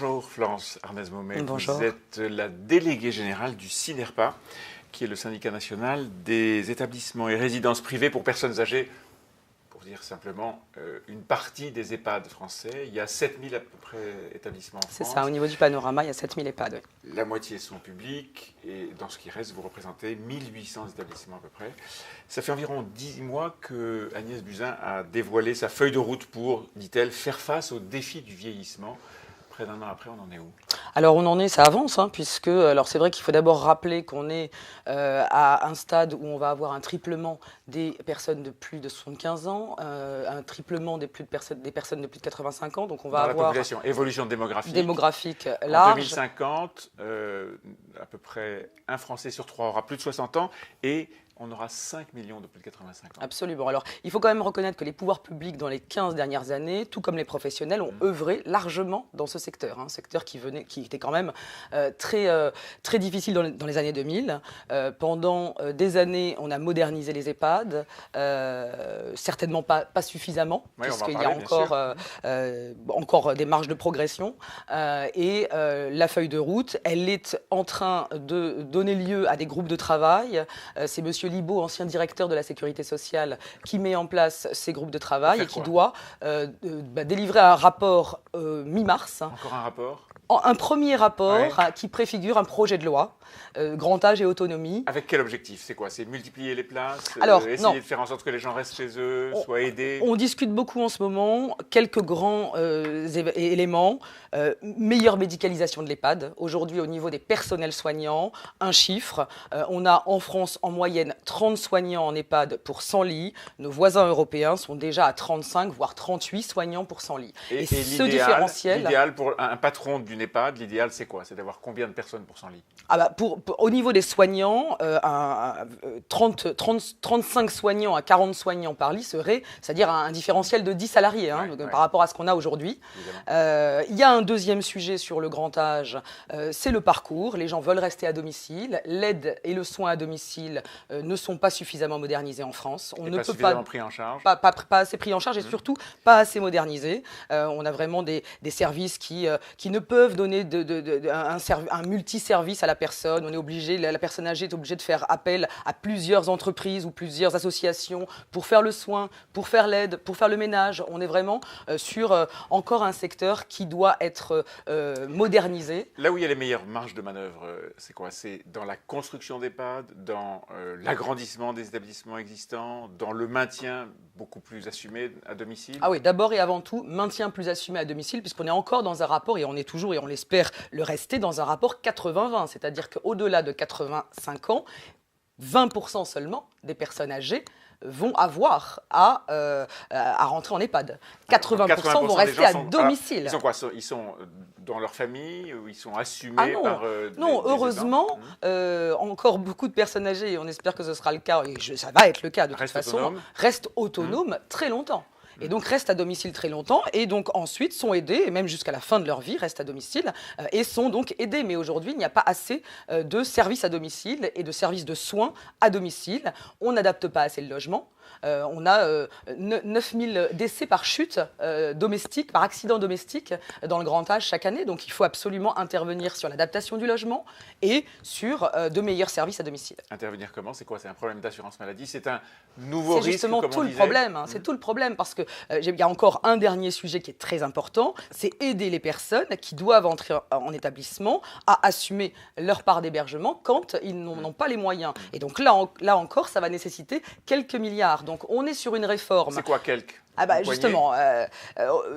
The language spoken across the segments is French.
Bonjour Florence Arnez-Maumet, Bonjour. vous êtes la déléguée générale du SYNERPA, qui est le syndicat national des établissements et résidences privées pour personnes âgées. Pour dire simplement, une partie des EHPAD français, il y a 7000 à peu près établissements en France. C'est ça, au niveau du panorama, il y a 7000 EHPAD. Oui. La moitié sont publics et dans ce qui reste, vous représentez 1800 établissements à peu près. Ça fait environ 10 mois que Agnès Buzyn a dévoilé sa feuille de route pour, dit-elle, faire face aux défis du vieillissement. Près d'un an après, on en est où? Alors on en est, ça avance, puisque alors c'est vrai qu'il faut d'abord rappeler qu'on est à un stade où on va avoir un triplement des personnes de plus de 75 ans, un triplement des personnes de plus de 85 ans, donc on va dans avoir la population, évolution démographique large. En 2050, à peu près un Français sur trois aura plus de 60 ans et on aura 5 millions de plus de 85 ans. Absolument. Alors, il faut quand même reconnaître que les pouvoirs publics, dans les 15 dernières années, tout comme les professionnels, ont œuvré largement dans ce secteur. Un secteur qui était quand même très difficile dans les années 2000. Pendant des années, on a modernisé les EHPAD, certainement pas suffisamment, oui, puisqu'il y a encore des marges de progression. La feuille de route, elle est en train de donner lieu à des groupes de travail. C'est Monsieur Libaud, ancien directeur de la Sécurité sociale, qui met en place ces groupes de travail et qui doit délivrer un rapport mi-mars. Encore un rapport? Un premier rapport qui préfigure un projet de loi, grand âge et autonomie. Avec quel objectif? C'est quoi? C'est multiplier les places? Essayer de faire en sorte que les gens restent chez eux, soient aidés? On discute beaucoup en ce moment, quelques grands éléments. Meilleure médicalisation de l'EHPAD. Aujourd'hui, au niveau des personnels soignants, un chiffre. On a en France, en moyenne, 30 soignants en EHPAD pour 100 lits. Nos voisins européens sont déjà à 35, voire 38 soignants pour 100 lits. Et ce différentiel... L'idéal pour un patron d'une EHPAD, l'idéal, c'est quoi? C'est d'avoir combien de personnes pour 100 lits? Au niveau des soignants, 35 soignants à 40 soignants par lit serait, c'est-à-dire un différentiel de 10 salariés par rapport à ce qu'on a aujourd'hui. Il y a un deuxième sujet sur le grand âge, c'est le parcours. Les gens veulent rester à domicile. L'aide et le soin à domicile ne sont pas suffisamment modernisés en France. On ne peut pas pris en charge. Pas assez pris en charge et surtout pas assez modernisés. On a vraiment des services qui ne peuvent donner un multiservice à la personne. La personne âgée est obligée de faire appel à plusieurs entreprises ou plusieurs associations pour faire le soin, pour faire l'aide, pour faire le ménage. On est vraiment sur encore un secteur qui doit être modernisé. Là où il y a les meilleures marges de manœuvre, c'est quoi? C'est dans la construction d'EHPAD, dans l'agrandissement des établissements existants, dans le maintien beaucoup plus assumé à domicile? Ah oui, d'abord et avant tout, maintien plus assumé à domicile, puisqu'on est encore dans un rapport, et on est toujours, et on l'espère le rester, dans un rapport 80-20. C'est-à-dire qu'au-delà de 85 ans, 20% seulement des personnes âgées vont avoir à rentrer en EHPAD. 80% vont rester à domicile. Ils sont quoi? Ils sont dans leur famille ou ils sont assumés par Non, heureusement, encore beaucoup de personnes âgées, et on espère que ce sera le cas, et ça va être le cas de toute façon, restent autonomes très longtemps. Et donc restent à domicile très longtemps et donc ensuite sont aidés, et même jusqu'à la fin de leur vie restent à domicile et sont donc aidés. Mais aujourd'hui, il n'y a pas assez de services à domicile et de services de soins à domicile. On n'adapte pas assez le logement. On a 9000 décès par chute domestique, par accident domestique dans le grand âge chaque année. Donc il faut absolument intervenir sur l'adaptation du logement et sur de meilleurs services à domicile. Intervenir comment? C'est quoi? C'est un problème d'assurance maladie? C'est un nouveau risque? C'est justement tout le problème. C'est tout le problème parce que il y a encore un dernier sujet qui est très important, c'est aider les personnes qui doivent entrer en établissement à assumer leur part d'hébergement quand ils n'ont pas les moyens. Et donc là encore, ça va nécessiter quelques milliards. Donc on est sur une réforme. C'est quoi quelques? Justement,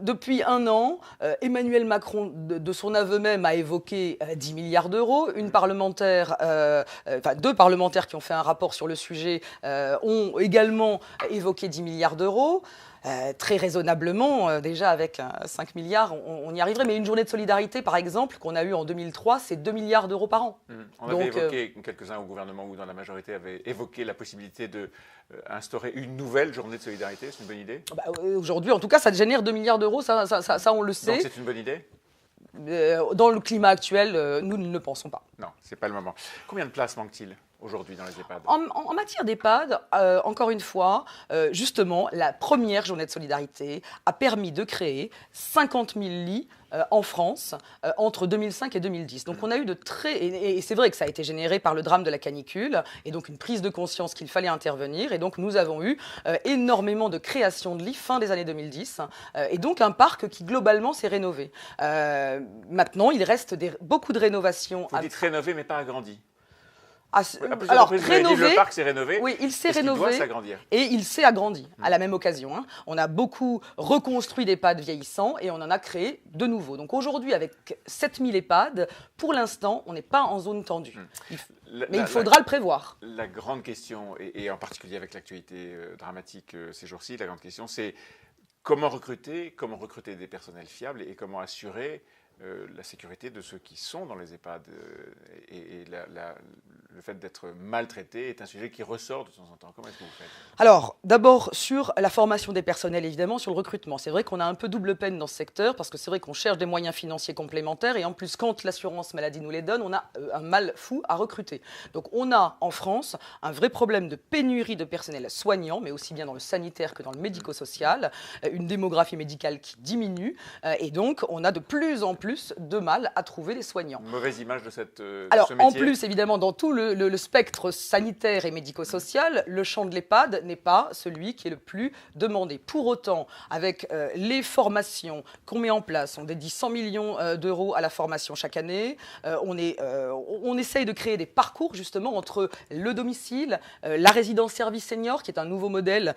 depuis un an, Emmanuel Macron, de son aveu même, a évoqué 10 milliards d'euros. Deux parlementaires qui ont fait un rapport sur le sujet ont également évoqué 10 milliards d'euros. Très raisonnablement, déjà avec 5 milliards, on y arriverait. Mais une journée de solidarité, par exemple, qu'on a eue en 2003, c'est 2 milliards d'euros par an. On avait évoqué, quelques-uns au gouvernement ou dans la majorité avaient évoqué la possibilité d'instaurer une nouvelle journée de solidarité. C'est une bonne idée? Aujourd'hui, en tout cas, ça génère 2 milliards d'euros, ça on le sait. Donc c'est une bonne idée? Dans le climat actuel, nous ne le pensons pas. Non, ce n'est pas le moment. Combien de places manque-t-il? aujourd'hui dans les EHPAD? En matière d'EHPAD, encore une fois, justement, la première journée de solidarité a permis de créer 50 000 lits en France entre 2005 et 2010. Donc on a eu de très... Et c'est vrai que ça a été généré par le drame de la canicule et donc une prise de conscience qu'il fallait intervenir. Et donc nous avons eu énormément de création de lits fin des années 2010 et donc un parc qui globalement s'est rénové. Maintenant, il reste beaucoup de rénovations. Vous dites rénové mais pas agrandi. Alors, rénové, le parc s'est rénové. Oui, il s'est rénové. Il doit s'agrandir. Et il s'est agrandi à la même occasion. Hein. On a beaucoup reconstruit d'EHPAD vieillissants et on en a créé de nouveaux. Donc aujourd'hui, avec 7000 EHPAD, pour l'instant, on n'est pas en zone tendue. Mais il faudra le prévoir. La grande question, et en particulier avec l'actualité dramatique ces jours-ci, la grande question, c'est comment recruter des personnels fiables et comment assurer la sécurité de ceux qui sont dans les EHPAD le fait d'être maltraité est un sujet qui ressort de temps en temps. Comment est-ce que vous faites? Alors, d'abord, sur la formation des personnels, évidemment, sur le recrutement. C'est vrai qu'on a un peu double peine dans ce secteur parce que c'est vrai qu'on cherche des moyens financiers complémentaires et en plus, quand l'assurance maladie nous les donne, on a un mal fou à recruter. Donc, on a en France un vrai problème de pénurie de personnel soignant, mais aussi bien dans le sanitaire que dans le médico-social, une démographie médicale qui diminue et donc on a de plus en plus de mal à trouver des soignants. Une mauvaise image de ce métier. Alors, en plus, évidemment, dans tout le spectre sanitaire et médico-social, le champ de l'EHPAD n'est pas celui qui est le plus demandé. Pour autant, avec les formations qu'on met en place, on dédie 100 millions d'euros à la formation chaque année, on essaye de créer des parcours justement entre le domicile, la résidence service senior, qui est un nouveau modèle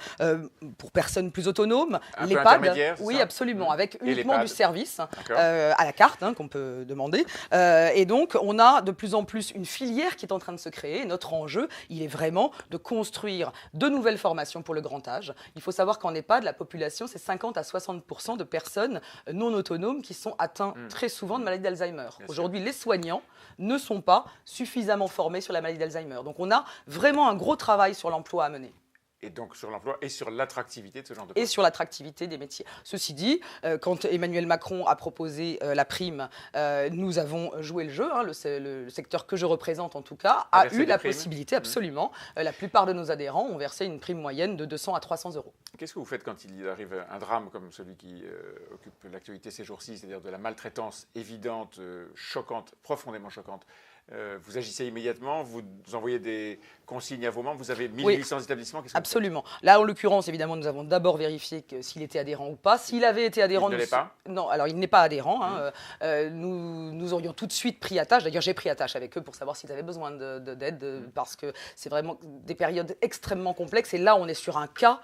pour personnes plus autonomes, l'EHPAD, oui absolument, avec uniquement du service à la carte qu'on peut demander. Et donc, on a de plus en plus une filière qui est en train de se créer. Notre enjeu, il est vraiment de construire de nouvelles formations pour le grand âge. Il faut savoir qu'en EHPAD, la population, c'est 50 à 60% de personnes non autonomes qui sont atteintes très souvent de maladie d'Alzheimer. Aujourd'hui, les soignants ne sont pas suffisamment formés sur la maladie d'Alzheimer. Donc, on a vraiment un gros travail sur l'emploi à mener. Et donc sur l'emploi et sur l'attractivité de ce genre de poste. Et sur l'attractivité des métiers. Ceci dit, quand Emmanuel Macron a proposé la prime, nous avons joué le jeu. Le secteur que je représente, en tout cas, a eu la possibilité, absolument. La plupart de nos adhérents ont versé une prime moyenne de 200 à 300 euros. Qu'est-ce que vous faites quand il arrive un drame comme celui qui occupe l'actualité ces jours-ci, c'est-à-dire de la maltraitance évidente, choquante, profondément choquante? Vous agissez immédiatement, vous envoyez des consignes à vos membres, vous avez 1800 établissements. Absolument. Là, en l'occurrence, évidemment, nous avons d'abord vérifié s'il était adhérent ou pas. S'il avait été adhérent... Il ne l'est pas ? Non, alors il n'est pas adhérent. Nous aurions tout de suite pris attache. D'ailleurs, j'ai pris attache avec eux pour savoir s'ils avaient besoin d'aide, parce que c'est vraiment des périodes extrêmement complexes. Et là, on est sur un cas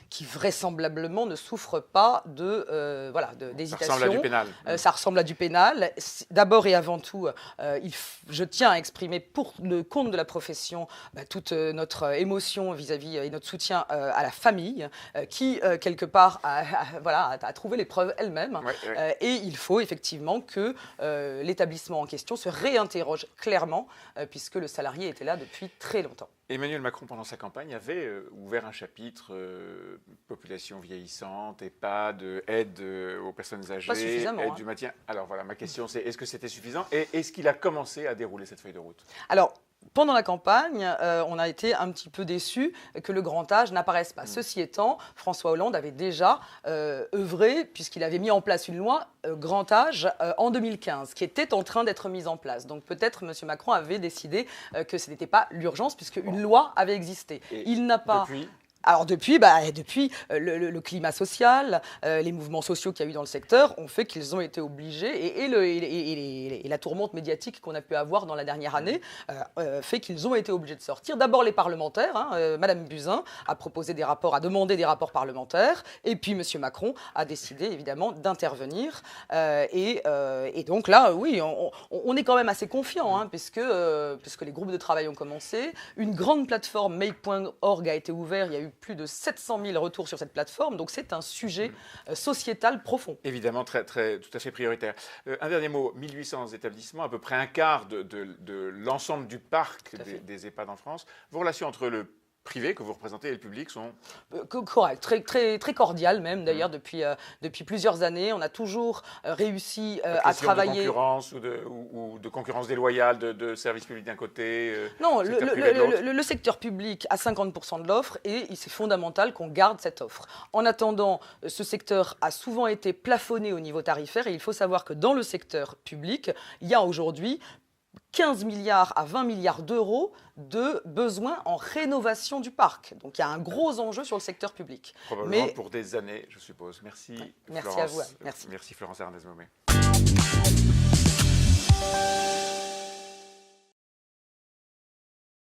qui vraisemblablement ne souffre pas d'hésitation. Ça ressemble à du pénal. Ça ressemble à du pénal. D'abord et avant tout, je tiens à exprimer pour le compte de la profession toute notre émotion vis-à-vis et notre soutien à la famille qui, quelque part, a trouvé les preuves elle-même. Et il faut effectivement que l'établissement en question se réinterroge clairement puisque le salarié était là depuis très longtemps. Emmanuel Macron, pendant sa campagne, avait ouvert un chapitre population vieillissante, EHPAD, aide aux personnes âgées, pas suffisamment, aide du maintien. Alors voilà, ma question c'est, est-ce que c'était suffisant et est-ce qu'il a commencé à dérouler cette feuille de route? Alors, pendant la campagne, on a été un petit peu déçus que le grand âge n'apparaisse pas. Ceci étant, François Hollande avait déjà œuvré, puisqu'il avait mis en place une loi grand âge en 2015, qui était en train d'être mise en place. Donc peut-être M. Macron avait décidé que ce n'était pas l'urgence, puisque une loi avait existé. Il n'a pas... Alors depuis le climat social, les mouvements sociaux qu'il y a eu dans le secteur ont fait qu'ils ont été obligés, et la tourmente médiatique qu'on a pu avoir dans la dernière année fait qu'ils ont été obligés de sortir. D'abord les parlementaires, Madame Buzyn a proposé des rapports, a demandé des rapports parlementaires, et puis Monsieur Macron a décidé évidemment d'intervenir. Et donc là, oui, on est quand même assez confiant, puisque les groupes de travail ont commencé. Une grande plateforme, make.org, a été ouverte. Il y a eu plus de 700 000 retours sur cette plateforme, donc c'est un sujet sociétal profond. Évidemment, tout à fait prioritaire. Un dernier mot, 1800 établissements, à peu près un quart de l'ensemble du parc des EHPAD en France. Vos relations entre le privé que vous représentez et le public sont... Correct, très cordial même d'ailleurs depuis plusieurs années. On a toujours réussi à travailler... de concurrence ou de concurrence déloyale de services publics d'un côté Non, secteur privé de l'autre. le secteur public a 50% de l'offre et c'est fondamental qu'on garde cette offre. En attendant, ce secteur a souvent été plafonné au niveau tarifaire et il faut savoir que dans le secteur public, il y a aujourd'hui 15 milliards à 20 milliards d'euros de besoins en rénovation du parc. Donc il y a un gros enjeu sur le secteur public. Probablement pour des années, je suppose. Merci, merci Florence. à vous. Merci. Merci Florence Ernest-Momé.